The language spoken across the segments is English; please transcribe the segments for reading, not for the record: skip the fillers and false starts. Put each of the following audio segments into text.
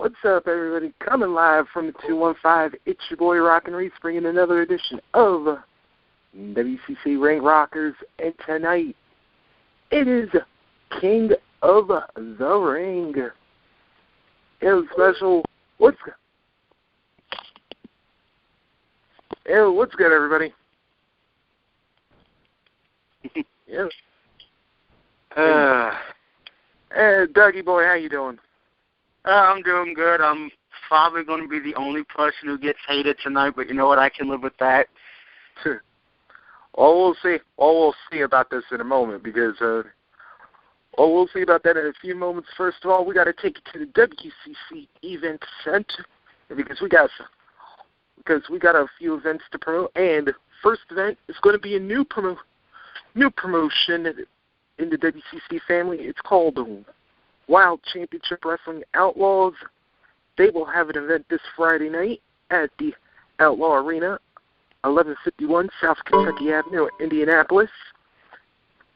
What's up, everybody? Coming live from the 215, it's your boy ROCKIN, REESE, bringing another edition of WCC Ring Rockers, and tonight it is King of the Ring. It was special. What's good, everybody? Yeah. Hey, Dougie boy, how you doing? I'm doing good. I'm probably going to be the only person who gets hated tonight, but you know what? I can live with that. We'll see. We'll see about this in a moment, because we'll see about that in a few moments. First of all, we got to take you to the WCC Event Center because we got a few events to promote. And first event is going to be a new promotion in the WCC family. It's called Wild Championship Wrestling Outlaws. They will have an event this Friday night at the Outlaw Arena, 1151 South Kentucky Avenue, Indianapolis.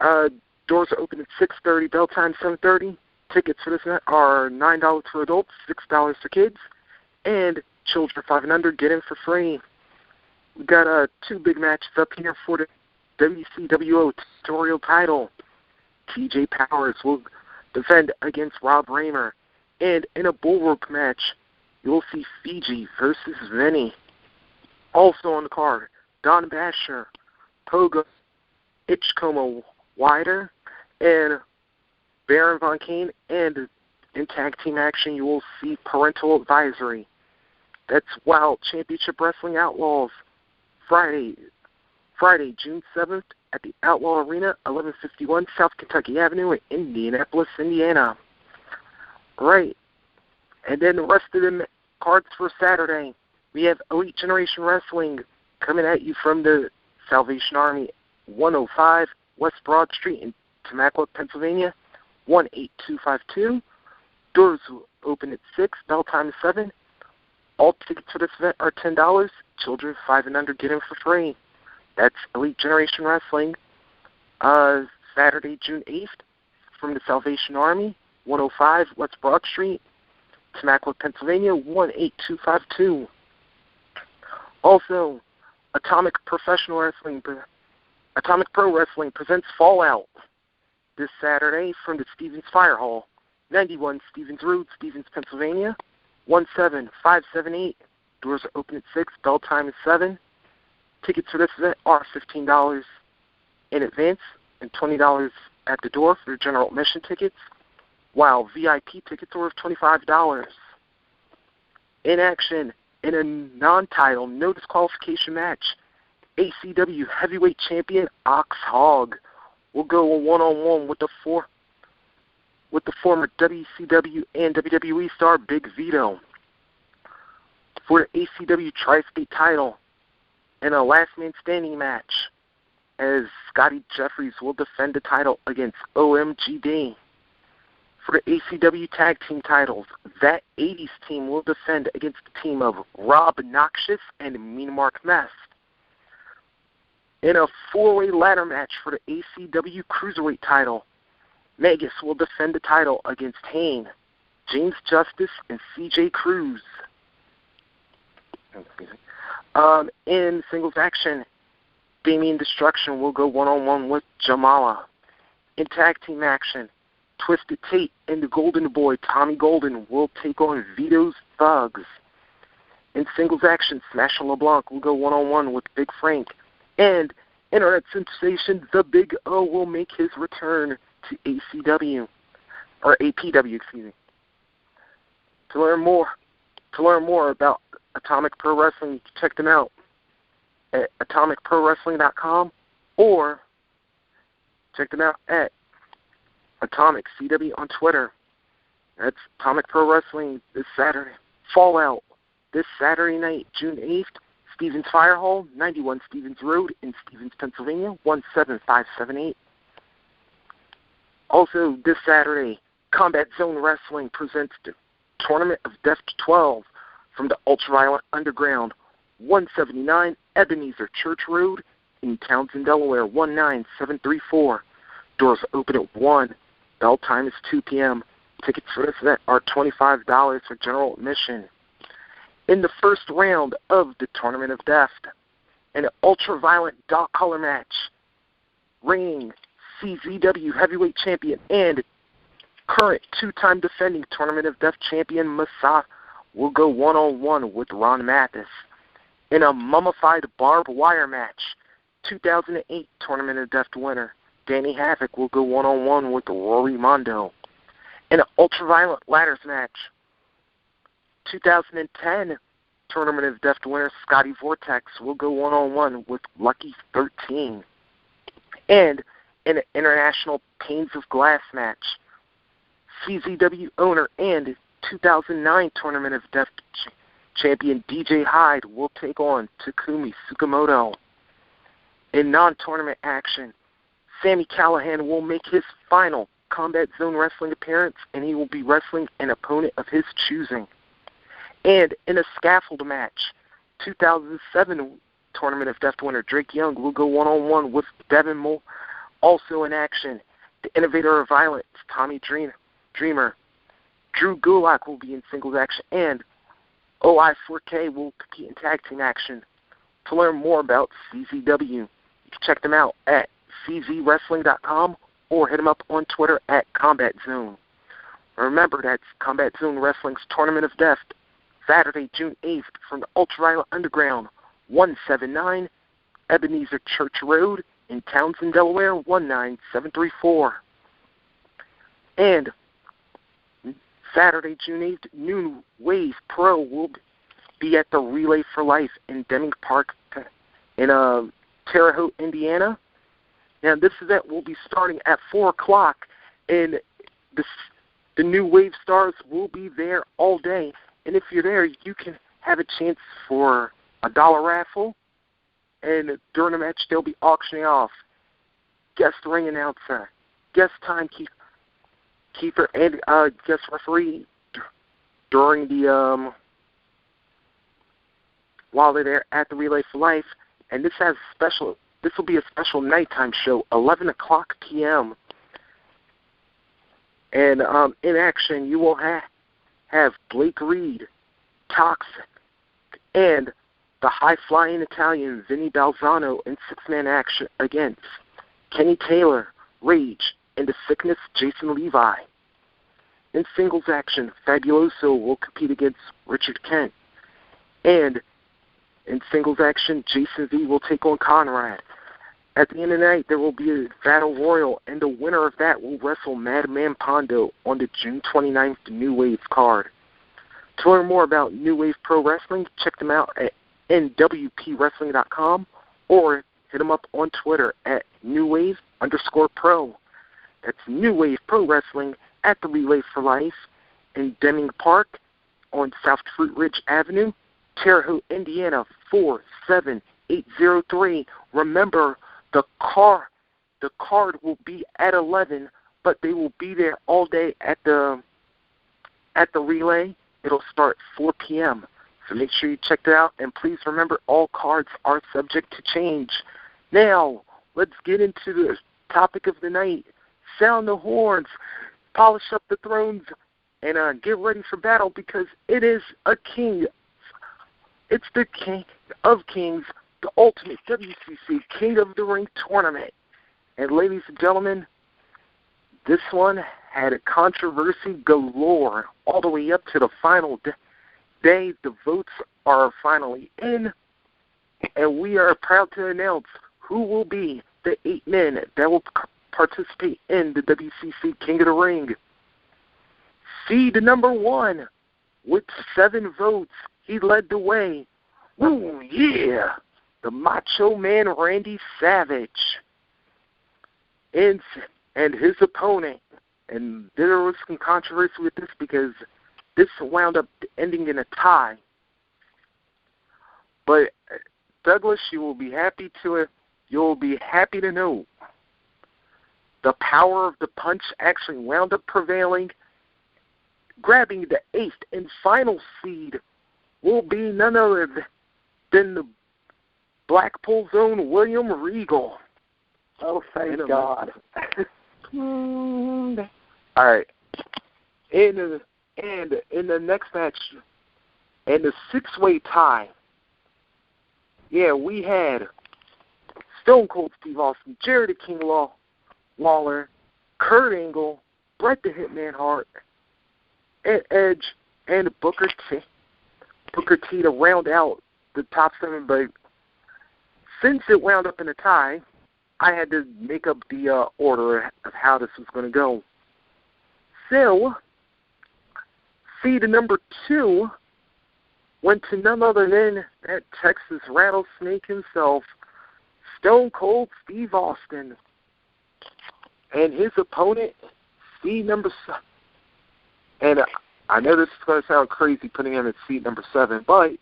Doors are open at 6:30, bell time 7:30. Tickets for this event are $9 for adults, $6 for kids, and children 5 and under get in for free. We've got two big matches up here for the WCWO territorial title. TJ Powers will defend against Rob Raymer. And in a bull rope match, you will see Fiji versus Vinny. Also on the card, Don Basher, Pogo, Ichikomo Wider, and Baron Von Kane. And in tag team action, you will see Parental Advisory. That's Wild Championship Wrestling Outlaws, Friday, June 7th, at the Outlaw Arena, 1151 South Kentucky Avenue in Indianapolis, Indiana. Right. And then the rest of the cards for Saturday, we have Elite Generation Wrestling coming at you from the Salvation Army, 105 West Broad Street in Temecula, Pennsylvania, 18252. Doors open at 6, bell time is 7. All tickets for this event are $10. Children 5 and under get in for free. That's Elite Generation Wrestling, Saturday, June 8th, from the Salvation Army, 105 West Broad Street, Temecula, Pennsylvania, 18252. Also, Atomic Pro Wrestling presents Fallout this Saturday from the Stevens Fire Hall, 91 Stevens Road, Stevens, Pennsylvania, 17578. Doors are open at 6, bell time is 7. Tickets for this event are $15 in advance and $20 at the door for general admission tickets, while VIP tickets are worth $25. In action, in a non-title, no disqualification match, ACW Heavyweight Champion Ox Hogg will go one-on-one with the former WCW and WWE star Big Vito for the ACW Tri-State title. In a last man standing match, as Scotty Jeffries will defend the title against OMGD. For the ACW Tag Team titles, That 80s team will defend against the team of Rob Noxious and Mean Mark Mest. In a 4-way ladder match for the ACW Cruiserweight title, Magus will defend the title against Hayne, James Justice, and CJ Cruz. In singles action, Damien Destruction will go one-on-one with Jamala. In tag team action, Twisted Tate and the Golden Boy, Tommy Golden, will take on Vito's Thugs. In singles action, Smasher LeBlanc will go one-on-one with Big Frank. And Internet sensation, The Big O will make his return to APW, excuse me. To learn more about Atomic Pro Wrestling, you can check them out at atomicprowrestling.com or check them out at Atomic CW on Twitter. That's Atomic Pro Wrestling this Saturday. Fallout this Saturday night, June 8th, Stevens Fire Hall, 91 Stevens Road in Stevens, Pennsylvania, 17578. Also this Saturday, Combat Zone Wrestling presents the Tournament of Death 12 from the Ultraviolet Underground, 179 Ebenezer Church Road in Townsend, Delaware, 19734. Doors open at 1. Bell time is 2 p.m. Tickets for this event are $25 for general admission. In the first round of the Tournament of Death, an ultraviolet dark color match, reigning CZW heavyweight champion and current two-time defending Tournament of Death champion Masada will go one-on-one with Ron Mathis. In a mummified barbed wire match, 2008 Tournament of Death winner Danny Havoc will go one-on-one with Rory Mondo. In an ultraviolet ladders match, 2010 Tournament of Death winner Scotty Vortex will go one-on-one with Lucky 13. And in an international Panes of Glass match, CZW owner and 2009 Tournament of Death champion DJ Hyde will take on Takumi Tsukamoto. In non-tournament action, Sami Callihan will make his final Combat Zone Wrestling appearance, and he will be wrestling an opponent of his choosing. And in a scaffold match, 2007 Tournament of Death winner Drake Young will go one-on-one with Devin Moore. Also in action, the Innovator of Violence, Tommy Dreamer. Drew Gulak will be in singles action, and OI4K will compete in tag team action. To learn more about CZW, you can check them out at czwrestling.com or hit them up on Twitter at Combat Zone. Remember, that's Combat Zone Wrestling's Tournament of Death, Saturday, June 8th, from the Ultraviolet Underground, 179 Ebenezer Church Road in Townsend, Delaware, 19734. And Saturday, June 8th, New Wave Pro will be at the Relay for Life in Deming Park in Terre Haute, Indiana. Now, this event will be starting at 4 o'clock, and the New Wave stars will be there all day. And if you're there, you can have a chance for a $1 raffle, and during the match, they'll be auctioning off guest ring announcer, guest timekeeper, and guest referee during the while they're there at the Relay for Life. And this will be a special nighttime show, 11 o'clock p.m. And in action, you will have Blake Reed, Toxic, and the high-flying Italian Vinny Balzano in six-man action against Kenny Taylor, Rage, and the Sickness Jason Levi. In singles action, Fabuloso will compete against Richard Kent. And in singles action, Jason V will take on Conrad. At the end of the night, there will be a Battle Royal, and the winner of that will wrestle Madman Pondo on the June 29th New Wave card. To learn more about New Wave Pro Wrestling, check them out at nwpwrestling.com or hit them up on Twitter at newwave_pro. That's New Wave Pro Wrestling at the Relay for Life in Deming Park on South Fruit Ridge Avenue, Terre Haute, Indiana, 47803. Remember, the card will be at 11, but they will be there all day at the Relay. It'll start 4 p.m. So make sure you check that out, and please remember, all cards are subject to change. Now, let's get into the topic of the night. Sound the horns, polish up the thrones, and get ready for battle, because it is a king. It's the King of Kings, the ultimate WCC King of the Ring tournament. And ladies and gentlemen, this one had a controversy galore all the way up to the final day. The votes are finally in, and we are proud to announce who will be the 8 men that will participate in the WCC King of the Ring. Seed number 1, with 7 votes, he led the way. Ooh, yeah! The Macho Man Randy Savage. And his opponent. And there was some controversy with this because this wound up ending in a tie. But Douglas, you'll be happy to know the power of the punch actually wound up prevailing. Grabbing the 8th and final seed will be none other than the Blackpool's own William Regal. Oh, thank God. All right. And in the next match, in the 6-way tie, yeah, we had Stone Cold Steve Austin, Jerry the King Lawler, Kurt Angle, Bret the Hitman Hart, and Edge, and Booker T to round out the top 7. But since it wound up in a tie, I had to make up the order of how this was going to go. So, seed number 2 went to none other than that Texas rattlesnake himself, Stone Cold Steve Austin. And his opponent, seed number 7. And I know this is going to sound crazy putting him at seed number 7, but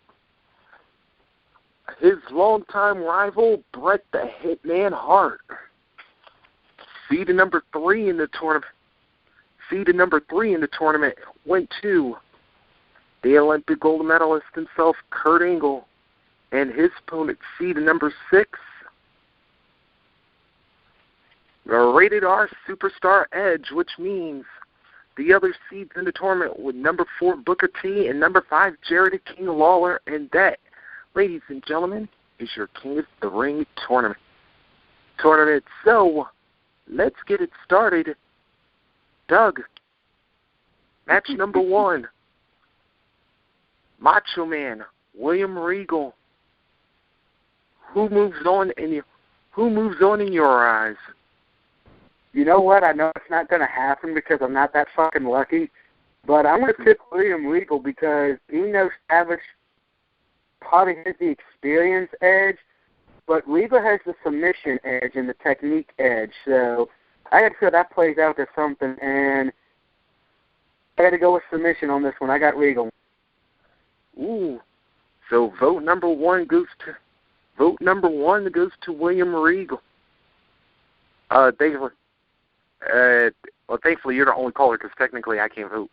his longtime rival, Bret the Hitman Hart. Seed number 3 in the tournament. Seed number 3 in the tournament went to the Olympic gold medalist himself, Kurt Angle, and his opponent, seed number 6, the Rated R Superstar Edge, which means the other seeds in the tournament with number 4, Booker T, and number 5, Jerry the King Lawler, and that, ladies and gentlemen, is your King of the Ring tournament. So, let's get it started. Doug, match number 1. Macho Man, William Regal. Who moves on in your eyes? You know what? I know it's not going to happen because I'm not that fucking lucky, but I'm going to pick William Regal because even though Savage probably has the experience edge, but Regal has the submission edge and the technique edge. So I got to feel that plays out to something, and I got to go with submission on this one. I got Regal. Ooh. So vote number 1 goes to William Regal. Thankfully, thankfully you're the only caller because technically I can't vote.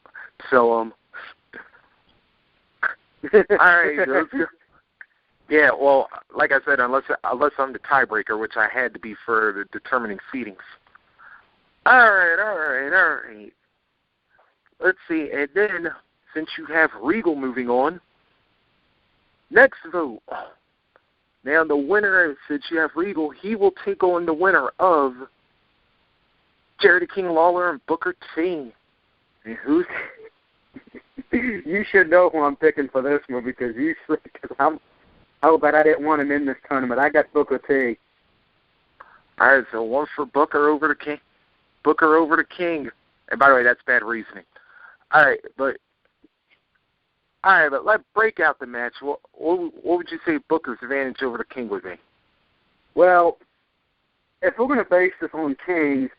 So all right, let's go. Yeah, well, like I said, unless I'm the tiebreaker, which I had to be for the determining seedings. All right. Let's see, and then since you have Regal moving on, next vote. Now the winner, since you have Regal, he will take on the winner of Jerry the King Lawler and Booker T. And who's? You should know who I'm picking for this one because how bad I didn't want him in this tournament. I got Booker T. All right, so 1 for Booker over the King. Booker over the King. And by the way, that's bad reasoning. All right, but let's break out the match. What would you say Booker's advantage over the King would be? Well, if we're going to base this on Kings,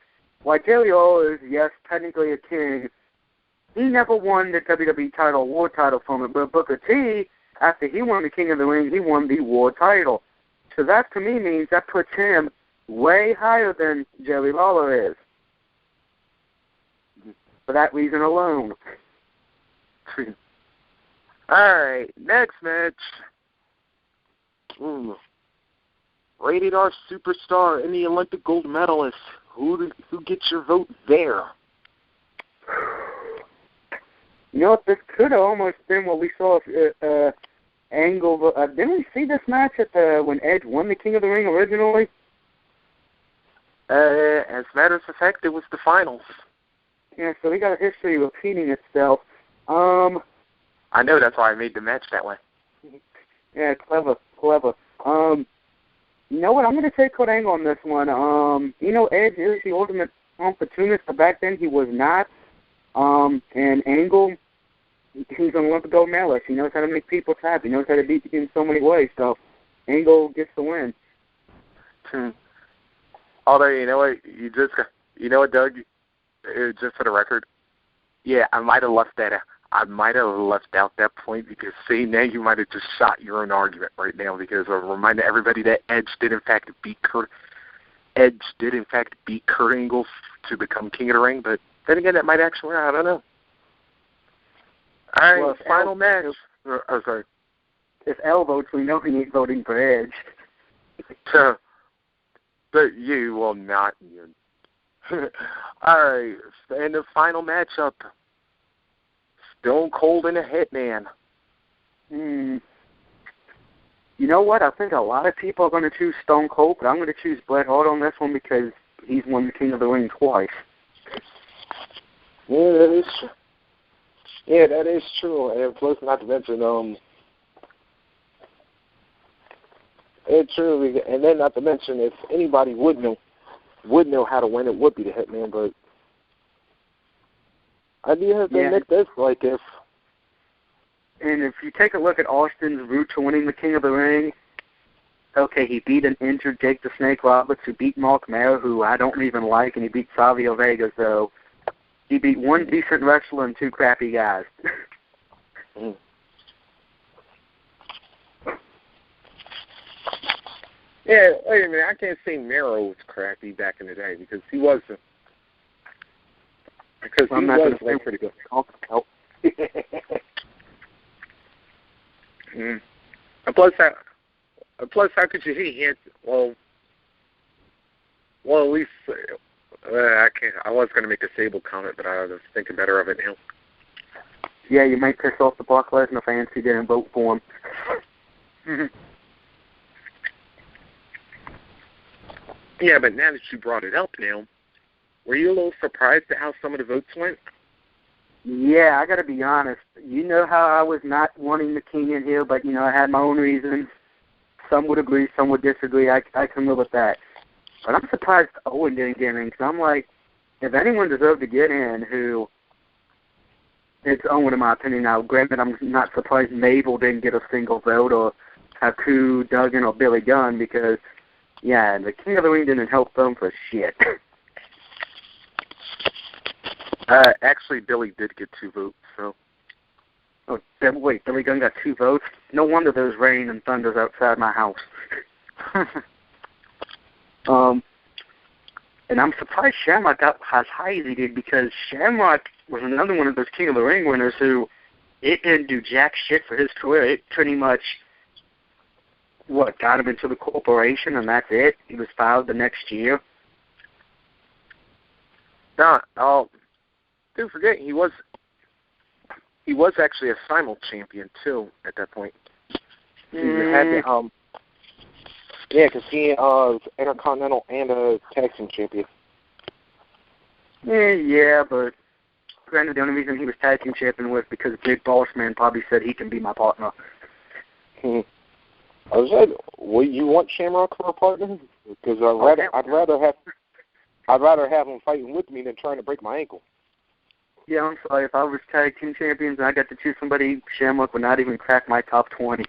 while Jerry Lawler is, yes, technically a King, he never won the WWE title, War title from it. But Booker T, after he won the King of the Ring, he won the War title. So that, to me, means that puts him way higher than Jerry Lawler is. For that reason alone. All right, next match. Rated R Superstar and the Olympic gold medalist. Who gets your vote there? You know what? This could have almost been what we saw Angle. Didn't we see this match when Edge won the King of the Ring originally? As a matter of fact, it was the finals. Yeah, so we got a history repeating itself. I know, that's why I made the match that way. Yeah, clever. You know what? I'm going to take Kurt Angle on this one. Edge is the ultimate opportunist, but back then he was not. And Angle, he's an Olympic gold medalist. He knows how to make people happy. He knows how to beat you in so many ways. So Angle gets the win. Although, you know what, Doug? Just for the record, yeah, I might have left out that point because, see, now you might have just shot your own argument right now because I'm reminding everybody that Edge did in fact beat Kurt Angle to become King of the Ring, but then again, that might actually, I don't know. All right, well, final match. Sorry. If L votes, we know he ain't voting for Edge. But you will not. All right, and the final matchup. Stone Cold and a Hitman. You know what? I think a lot of people are going to choose Stone Cold, but I'm going to choose Bret Hart on this one because he's won the King of the Ring twice. Yeah, that is true. Yeah, that is true. And plus, not to mention, it truly, and then not to mention, if anybody would know how to win, it would be the Hitman. But I do have to admit this, like if you take a look at Austin's route to winning the King of the Ring, okay, he beat an injured Jake the Snake Roberts, who beat Mark Mayer, who I don't even like, and he beat Savio Vega, so he beat one decent wrestler and two crappy guys. Yeah, wait a minute. I can't say Mero was crappy back in the day because he wasn't. Because he was like pretty good. And plus, how could you see he had? Well, at least I can't. I was going to make a Sable comment, but I was thinking better of it now. Yeah, you might piss off the Brock Lesnar fans who didn't vote for him. Yeah, but now that you brought it up now, were you a little surprised at how some of the votes went? Yeah, I got to be honest. You know how I was not wanting the King in here, but, I had my own reasons. Some would agree, some would disagree. I can live with that. But I'm surprised Owen didn't get in, because I'm like, if anyone deserved to get in, it's Owen in my opinion. Now, granted, I'm not surprised Mabel didn't get a single vote, or Haku, Duggan, or Billy Gunn, because, yeah, the King of the Ring didn't help them for shit. Actually, Billy did get 2 votes, so. Oh, wait, Billy Gunn got 2 votes? No wonder there's rain and thunders outside my house. And I'm surprised Shamrock got as high as he did, because Shamrock was another one of those King of the Ring winners who, it didn't do jack shit for his career. It pretty much, got him into the corporation, and that's it. He was fired the next year. Don't forget, he was actually a simul champion too at that point. He had to, because he was Intercontinental and a Tag Team champion. Yeah, but granted, the only reason he was Tag Team champion was because Big Boss Man probably said he can be my partner. I was like, well, you want Shamrock for a partner? Because I'd rather have him fighting with me than trying to break my ankle. Yeah, I'm sorry. If I was Tag Team champions and I got to choose somebody, Shamrock would not even crack my top 20.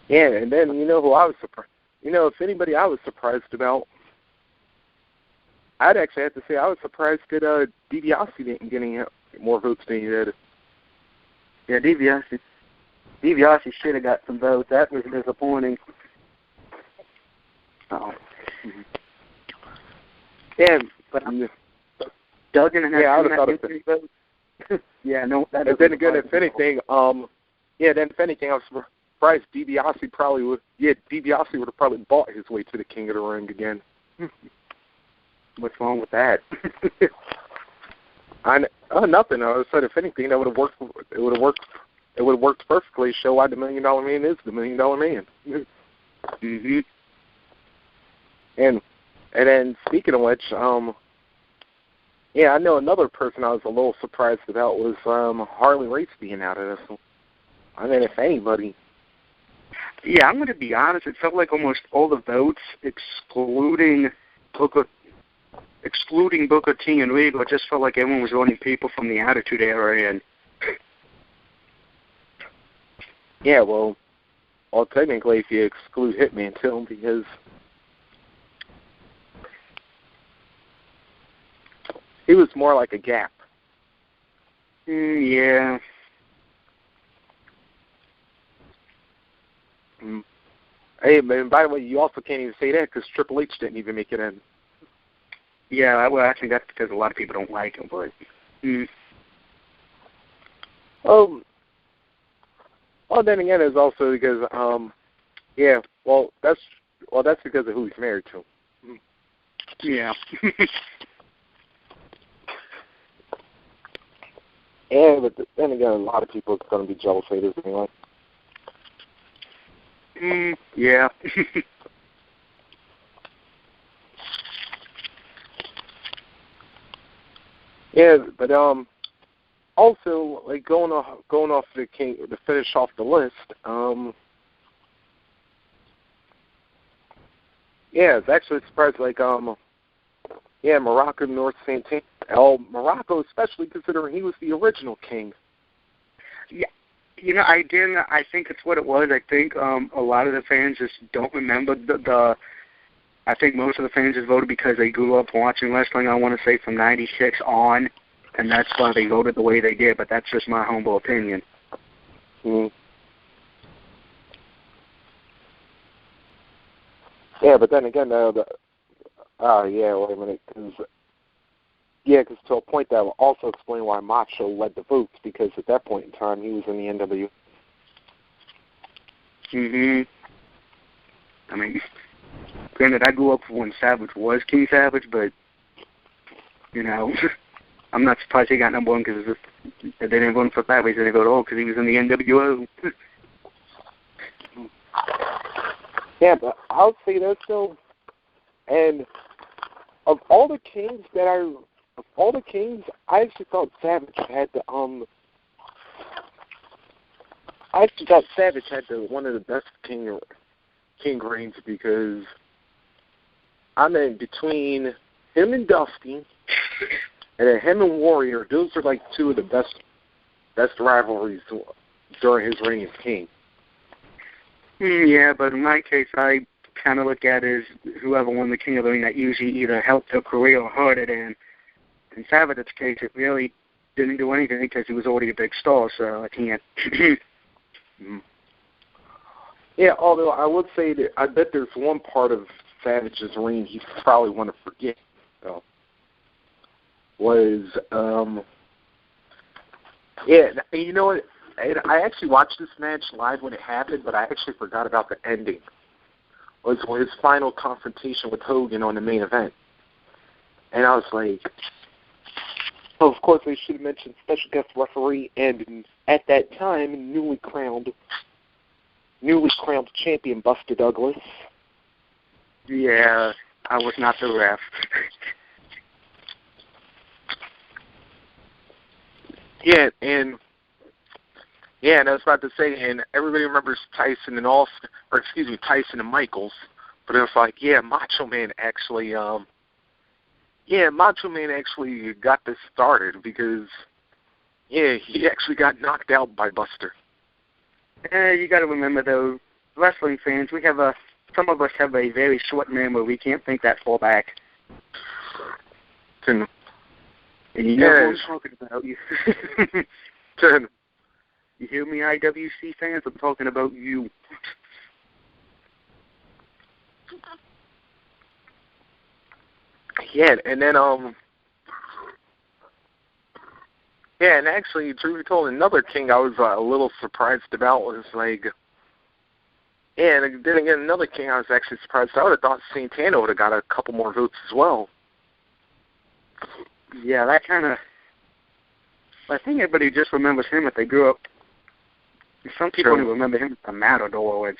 Yeah, and then who I was surprised. If anybody I was surprised about, I'd actually have to say I was surprised that DiBiase didn't get any more votes than he did. Yeah, DiBiase should have got some votes. That was disappointing. Oh. Yeah, but Duggan and I would have thought three votes. Yeah, no. That and then again, if anything, I was surprised DiBiase probably would. Yeah, DiBiase would have probably bought his way to the King of the Ring again. What's wrong with that? Nothing. I said if anything, that would have worked. It would have worked. It would have worked perfectly. Show why the $1 Million Man is the $1 Million Man. And then speaking of which, I know another person I was a little surprised about was Harley Race being out of this one. I mean, if anybody. Yeah, I'm going to be honest. It felt like almost all the votes, excluding Booker T and Regal, it just felt like everyone was voting people from the Attitude Era. And yeah, well, technically, if you exclude Hitman too, because he was more like a gap. Yeah. Hey, man, by the way, you also can't even say that because Triple H didn't even make it in. Yeah, well, I think that's because a lot of people don't like him, but. Well, then again, it's also because, that's because of who he's married to. Yeah. Yeah, but then again, a lot of people are going to be jealous haters anyway. Yeah. Yeah, but also like going off the king to finish off the list. Yeah, it's actually surprised. Like Morocco, North Santana. Morocco, especially considering he was the original king. Yeah. I think it's what it was. I think a lot of the fans just don't remember the I think most of the fans just voted because they grew up watching wrestling, I want to say, from 96 on, and that's why they voted the way they did, but that's just my humble opinion. Mm. Yeah, but then again, wait a minute, because to a point that will also explain why Macho led the votes, because at that point in time, he was in the NW. I mean, granted, I grew up when Savage was King Savage, but, I'm not surprised he got number one because they didn't vote for Savage. They didn't go, because he was in the NWO. Yeah, but I'll say this, though, and of all the kings, I actually thought Savage had one of the best king reigns, because I mean, between him and Dusty and then him and Warrior, those are like two of the best rivalries during his reign as king. Yeah, but in my case, I kind of look at it as whoever won the King of the Ring that usually either helped their career or hurt it. And in Savage's case, it really didn't do anything because he was already a big star, so I can't. Yeah, although I would say that I bet there's one part of Savage's reign he probably want to forget, though, was, you know what? I actually watched this match live when it happened, but I actually forgot about the ending. Was his final confrontation with Hogan on the main event. And I was like, oh, of course they should have mentioned special guest referee and at that time newly crowned champion Buster Douglas. Yeah, I was not the ref. And I was about to say, and everybody remembers Tyson and Michaels, but it was like, Macho Man actually got this started because, he actually got knocked out by Buster. You got to remember, though, wrestling fans, some of us have a very short memory. We can't think that far back. And you know what I'm talking about. You hear me, IWC fans? I'm talking about you. Yeah, and then, and actually, truth be told, another king I was a little surprised about was like, and then again, another king I was actually surprised. I would have thought Santana would have got a couple more votes as well. Yeah, that kind of, I think everybody just remembers him if they grew up. Some people only remember him as the Matador, which,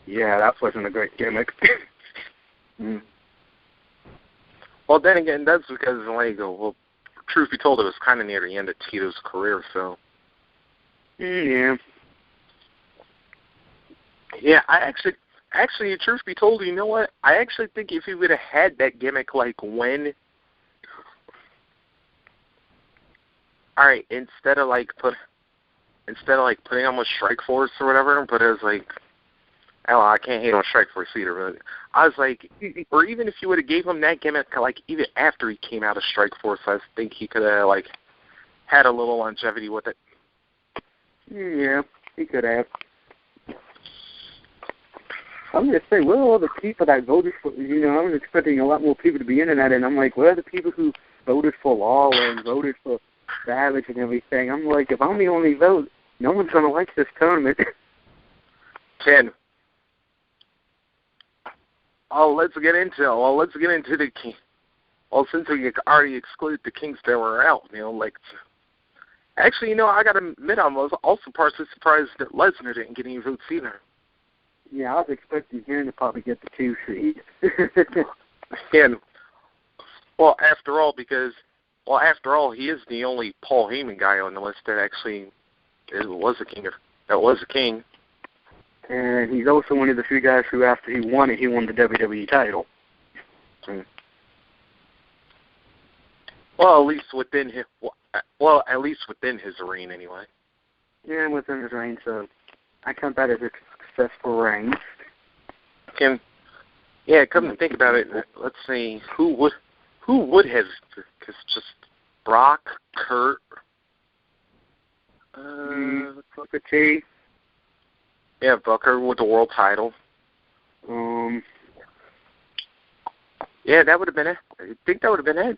that wasn't a great gimmick. Well, then again, that's because, truth be told, it was kind of near the end of Tito's career, so. Yeah. Yeah, I actually, truth be told, you know what? I actually think if he would have had that gimmick, when, all right, instead of putting him with Strike Force or whatever, but it was like, I can't hate on Strike Force either, but I was like, or even if you would have gave him that gimmick, even after he came out of Strike Force, I think he could have, had a little longevity with it. Yeah, he could have. I'm just saying, where are all the people that voted for, I was expecting a lot more people to be in that, and I'm like, where are the people who voted for Lawler and voted for Savage and everything? I'm like, if I'm the only vote, no one's going to like this tournament. Ken. Let's get into the king. Well, since we already excluded the kings that were out, Actually, I got to admit, I was also partially surprised that Lesnar didn't get any votes either. Yeah, I was expecting him to probably get the 2 seed. And, after all, he is the only Paul Heyman guy on the list that actually was a king. And he's also one of the few guys who, after he won it, he won the WWE title. Well, at least within his reign, anyway. Yeah, within his reign, so I count that as a successful reign. Come to think about it, let's see, who would have, because just Brock, Kurt, Booker T. Yeah, Booker with the world title. Yeah, that would have been it. I think that would have been it.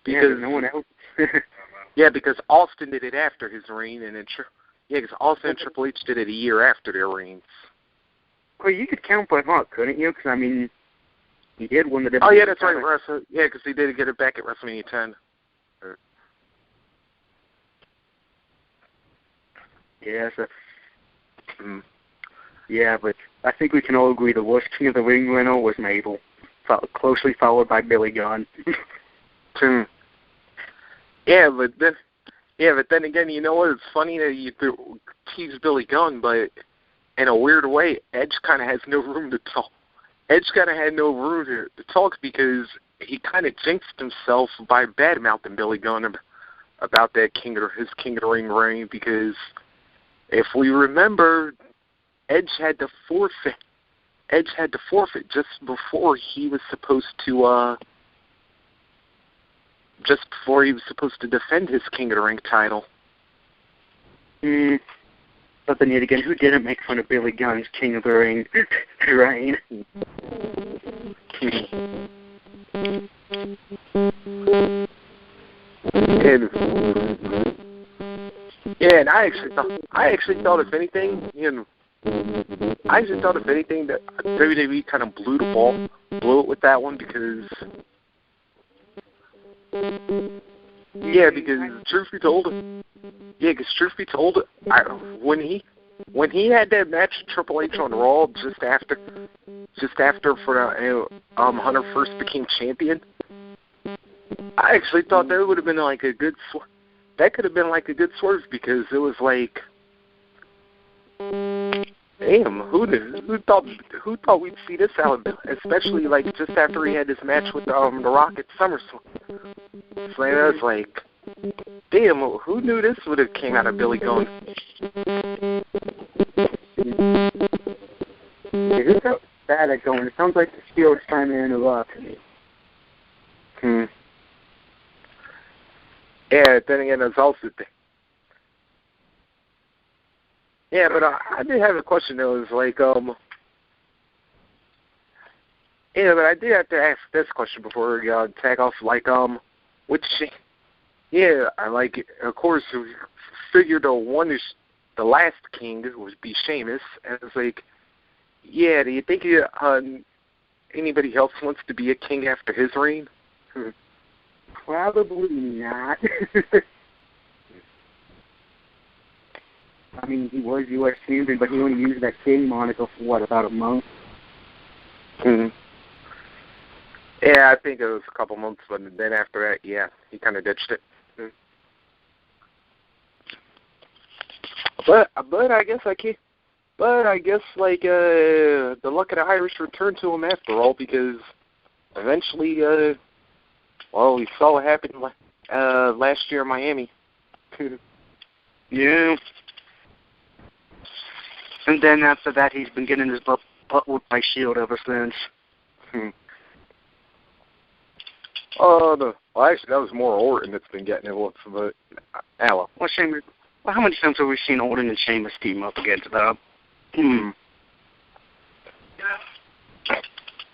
Because no one else. Yeah, because Austin did it after his reign, and because Austin and Triple H did it a year after their reigns. Well, you could count Bret Hart, couldn't you? Because, I mean, he did win the WWE. Oh, yeah, that's right. Yeah, because he did get it back at WrestleMania 10. Yeah, so, yeah, but I think we can all agree the worst King of the Ring winner was Mabel, closely followed by Billy Gunn. Yeah, but then again, you know what? It's funny that you tease Billy Gunn, but in a weird way, Edge kind of has no room to talk. Edge kind of had no room to talk because he kind of jinxed himself by bad-mouthing Billy Gunn about that his King of the Ring reign, because if we remember, Edge had to forfeit just before he was supposed to defend his King of the Ring title. But then yet again, who didn't make fun of Billy Gunn's King of the Ring reign? And I actually thought if anything, that WWE kind of blew it with that one, because truth be told, when he had that match with Triple H on Raw just after Hunter first became champion, I actually thought that would have been like a good that could have been like a good swerve, because it was like, damn, who thought we'd see this out, especially like just after he had this match with the Rock at SummerSlam. So I was like, damn, who knew this would have came out of Billy Gunn? Who's so bad at going? It sounds like the Steelers trying to interrupt me. Yeah, then again, there's also yeah, but I did have a question though. It was like, yeah, but I did have to ask this question before we tag off. Like, I like, of course, we figured the last king would be Sheamus, and it's like, yeah, do you think anybody else wants to be a king after his reign? Probably not. I mean, he was U.S. champion, but he only used that king moniker for, about a month? Yeah, I think it was a couple months, but then after that, yeah, he kind of ditched it. But I guess the luck of the Irish returned to him after all, because eventually, we saw what happened last year in Miami. Yeah. And then after that, he's been getting his butt whooped by Shield ever since. Actually, that was more Orton that's been getting it whooped, but Well, Sheamus. Well, how many times have we seen Orton and Sheamus team up against that?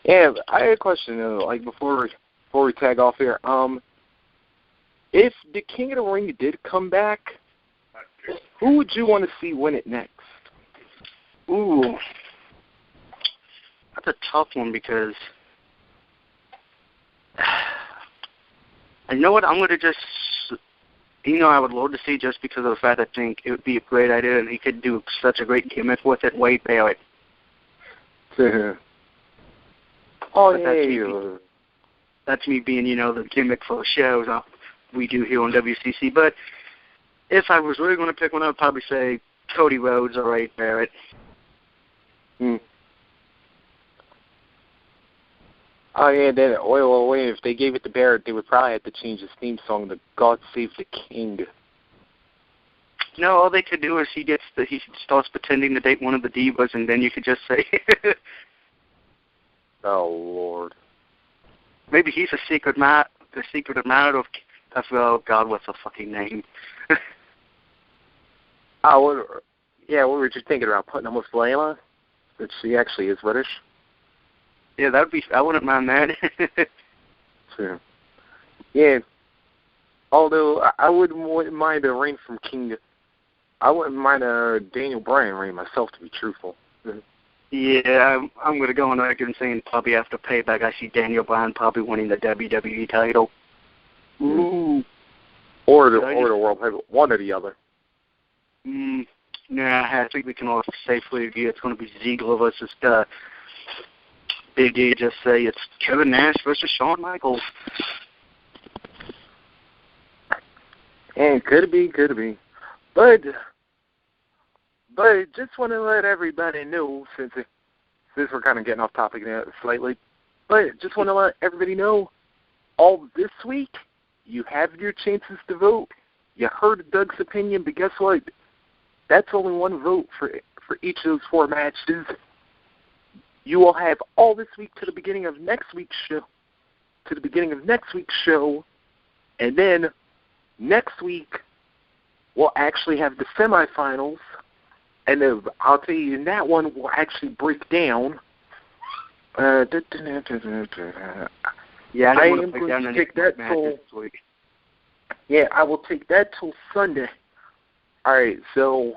Yeah, I had a question like before we tag off here. If the King of the Ring did come back, who would you want to see win it next? Ooh, that's a tough one, because you know what? I'm gonna just I would love to see just because of the fact I think it would be a great idea and he could do such a great gimmick with it, Wade Barrett. That's me being, the gimmick for the shows we do here on WCC. But if I was really going to pick one, I would probably say Cody Rhodes or Wade Barrett. Oh, yeah, then, wait, if they gave it to Barrett, they would probably have to change his theme song to God Save the King. No, all they could do is he starts pretending to date one of the divas, and then you could just say... Oh, Lord. Maybe he's the secret admirer of oh, God, what's the fucking name? What were you thinking about, putting him with Layla? That she actually is British? Yeah, I wouldn't mind that. Sure. Yeah. Although I wouldn't mind a reign from King. I wouldn't mind a Daniel Bryan reign myself, to be truthful. Yeah, I'm going to go on record and saying probably after Payback, I see Daniel Bryan probably winning the WWE title. Ooh. Or the World Heavyweight, one or the other. Nah, I think we can all safely agree it's going to be Ziggler versus Big D. Just say it's Kevin Nash versus Shawn Michaels. And could be. But just want to let everybody know, since we're kind of getting off topic now slightly, but just want to let everybody know, all this week, you have your chances to vote. You heard Doug's opinion, but guess what? That's only one vote for each of those 4 matches. You will have all this week to the beginning of next week's show, and then next week we'll actually have the semifinals, and I'll tell you, in that one we'll actually break down. Yeah, I am going to take that till. Yeah, I will take that till Sunday. All right, so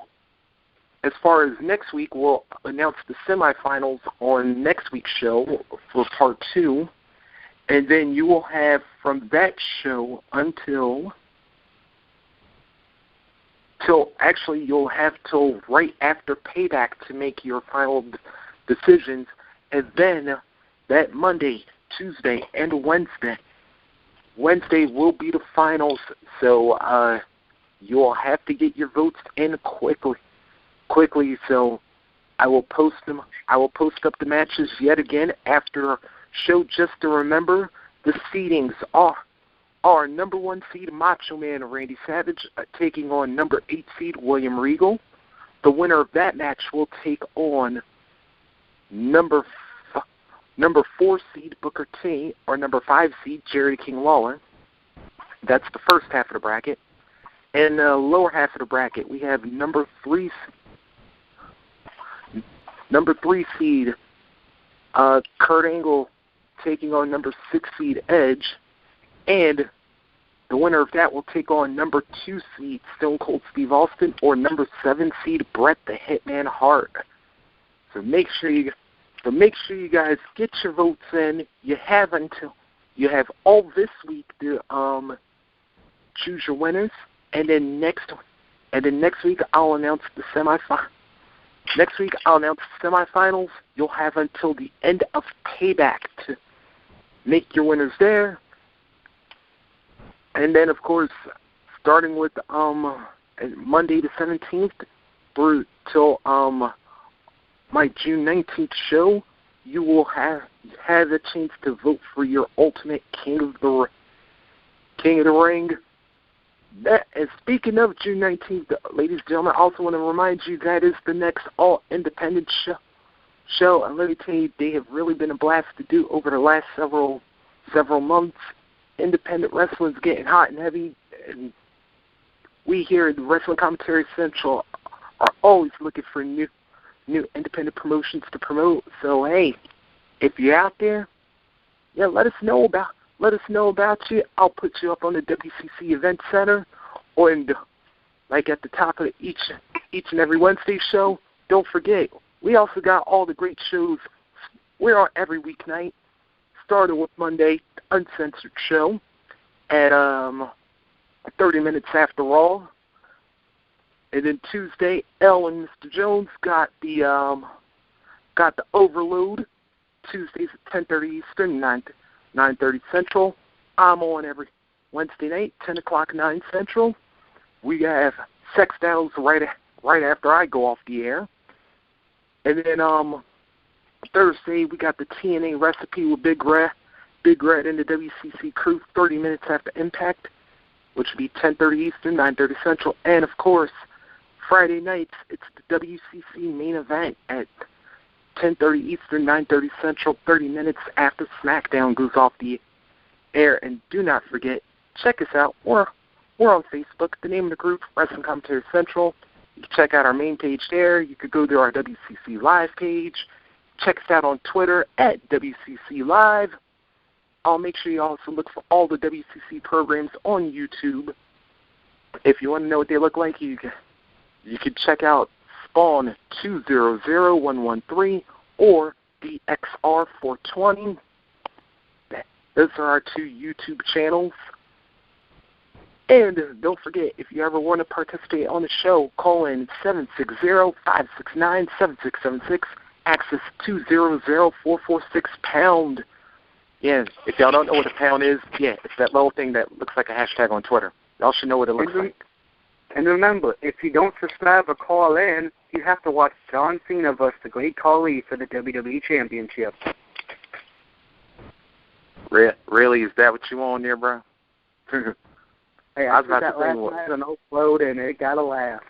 as far as next week, we'll announce the semifinals on next week's show for part 2, and then you will have from that show you'll have till right after Payback to make your final decisions, and then that Monday, Tuesday, and Wednesday will be the finals, so you'll have to get your votes in quickly, so I will post them. I will post up the matches yet again after show, just to remember the seedings are number 1 seed Macho Man Randy Savage taking on number 8 seed William Regal. The winner of that match will take on number 4 seed Booker T or number 5 seed Jerry King Lawler. That's the first half of the bracket. In the lower half of the bracket, we have number 3 seed Kurt Angle taking on number 6 seed Edge, and the winner of that will take on number 2 seed Stone Cold Steve Austin or number 7 seed Bret the Hitman Hart. So make sure you guys get your votes in. You have all this week to choose your winners, and then next week I'll announce the semifinals. Next week I'll announce the semifinals. You'll have until the end of Payback to make your winners there. And then, of course, starting with Monday the 17th through till my June 19th show, you will have a chance to vote for your ultimate King of the Ring. And speaking of June 19th, ladies and gentlemen, I also want to remind you that is the next all-independent show. And let me tell you, they have really been a blast to do over the last several months. Independent wrestling is getting hot and heavy, and we here at the Wrestling Commentary Central are always looking for new independent promotions to promote. So hey, if you're out there, let us know about you. I'll put you up on the WCC Event Center, or like at the top of each and every Wednesday show. Don't forget, we also got all the great shows. We're on every weeknight, starting with Monday, Uncensored Show at 30 minutes after Raw. And then Tuesday, Elle and Mr. Jones got the Overload. Tuesdays at 10:30 Eastern, 9:30 Central. I'm on every Wednesday night, 10 o'clock, 9 Central. We have Sex Battles right after I go off the air. And then Thursday, we got the TNA Recipe with Big Red and the WCC crew, 30 minutes after Impact, which would be 10:30 Eastern, 9:30 Central. And, of course, Friday nights, it's the WCC main event at 10:30 Eastern, 9:30 Central, 30 minutes after SmackDown goes off the air. And do not forget, check us out. We're on Facebook. The name of the group, Wrestling Commentary Central. You can check out our main page there. You could go to our WCC Live page. Check us out on Twitter at WCC Live. I'll make sure you also look for all the WCC programs on YouTube. If you want to know what they look like, you can check out Spawn 200113 or the XR420. Those are our two YouTube channels. And don't forget, if you ever want to participate on the show, call in 760-569-7676, access 200446#. Yeah, if y'all don't know what a pound is, yeah, it's that little thing that looks like a hashtag on Twitter. Y'all should know what it looks like. And remember, if you don't subscribe or call in, you have to watch John Cena versus the Great Khali for the WWE Championship. Really? Is that what you want there, bro? Hey, I was about to say what? An upload and it got a laugh.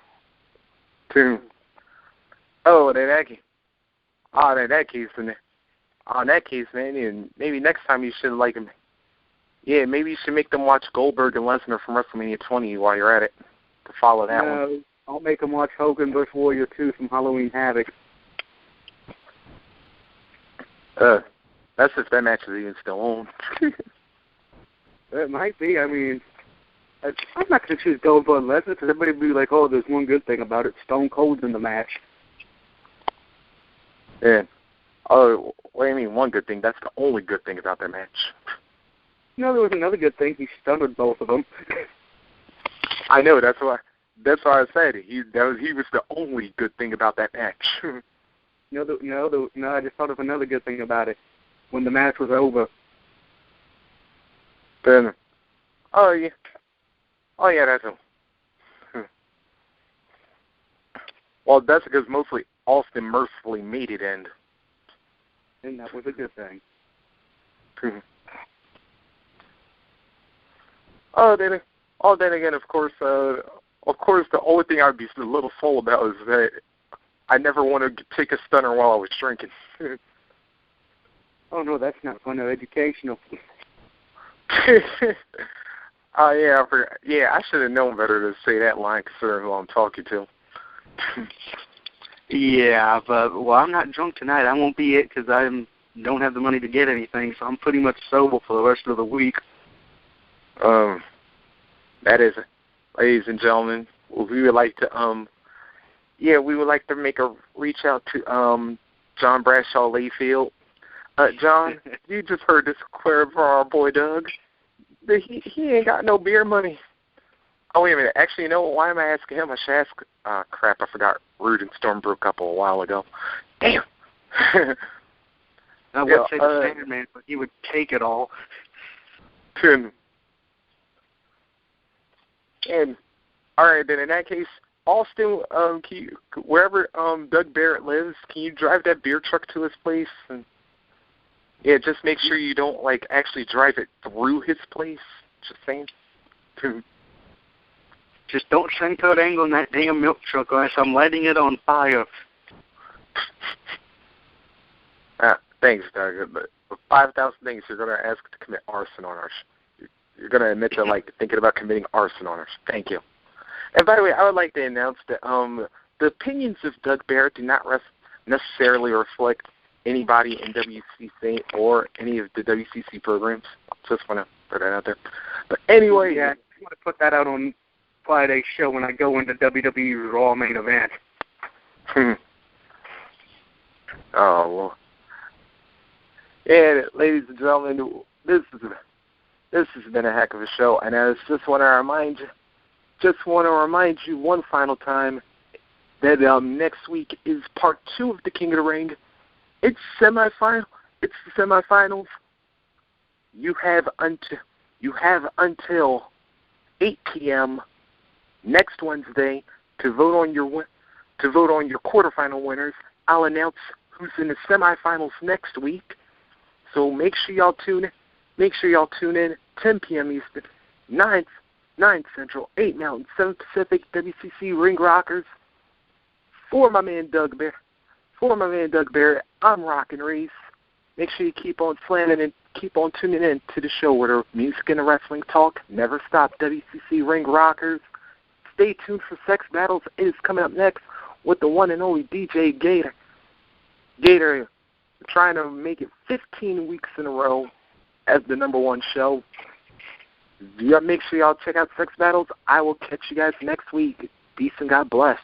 Oh, in that case, man, and maybe next time you should like him. Yeah, maybe you should make them watch Goldberg and Lesnar from WrestleMania 20 while you're at it to follow that one. I'll make them watch Hogan vs. Warrior 2 from Halloween Havoc. That's if that match is even still on. It might be. I mean, I'm not going to choose Goldberg and Lesnar because everybody will be like, oh, there's one good thing about it. Stone Cold's in the match. Yeah. Oh, what do you mean one good thing? That's the only good thing about that match. No, there was another good thing. He stunned both of them. I know. That's why I said he was the only good thing about that match. No, I just thought of another good thing about it. When the match was over. Then, oh yeah, that's it. Well, that's because mostly Austin mercifully made it end. And that was a good thing. Then again, of course, the only thing I'd be a little sold about is that I never want to take a stunner while I was drinking. Oh, no, that's not fun or educational. Oh, yeah, I forgot. Yeah, I should have known better to say that line considering who I'm talking to. Yeah, but, I'm not drunk tonight. I won't be it because I don't have the money to get anything, so I'm pretty much sober for the rest of the week. That is, ladies and gentlemen, we would like to, make a reach out to, John Bradshaw Layfield. John, you just heard this query from our boy Doug. He ain't got no beer money. Oh, wait a minute. Actually, you know what? Why am I asking him? I should ask, crap, I forgot. Rude and Storm broke up a while ago. Damn. I would say the standard man, but he would take it all. And, all right, then in that case, Austin, wherever Doug Barrett lives, can you drive that beer truck to his place? And yeah, just make sure you don't actually drive it through his place. Just saying. Just don't send Kurt Angle in that damn milk truck, or else I'm lighting it on fire. Thanks, Doug. But with 5,000 things, you're going to ask to commit arson on us. You're going to admit to thinking about committing arson on us. Thank you. And by the way, I would like to announce that the opinions of Doug Barrett do not necessarily reflect anybody in WCC or any of the WCC programs. Just want to put that out there. But anyway, yeah, I want to put that out on Friday's show when I go into WWE Raw main event. Oh, well. Yeah, ladies and gentlemen, this This has been a heck of a show, and I just want to remind you one final time that next week is part 2 of the King of the Ring. It's the semifinals. You have until 8 p.m. next Wednesday to vote on your quarterfinal winners. I'll announce who's in the semifinals next week. So make sure y'all tune in 10 p.m. Eastern, 9 Central, 8 Mountain, 7 Pacific, WCC Ring Rockers. For my man Doug Barrett, I'm Rockin' REESE. Make sure you keep on slamming and keep on tuning in to the show where the music and the wrestling talk never stop. WCC Ring Rockers. Stay tuned for Sex Battles. It is coming up next with the one and only DJ Gator. Gator trying to make it 15 weeks in a row as the #1 show. Make sure y'all check out Sex Battles. I will catch you guys next week. Peace and God bless.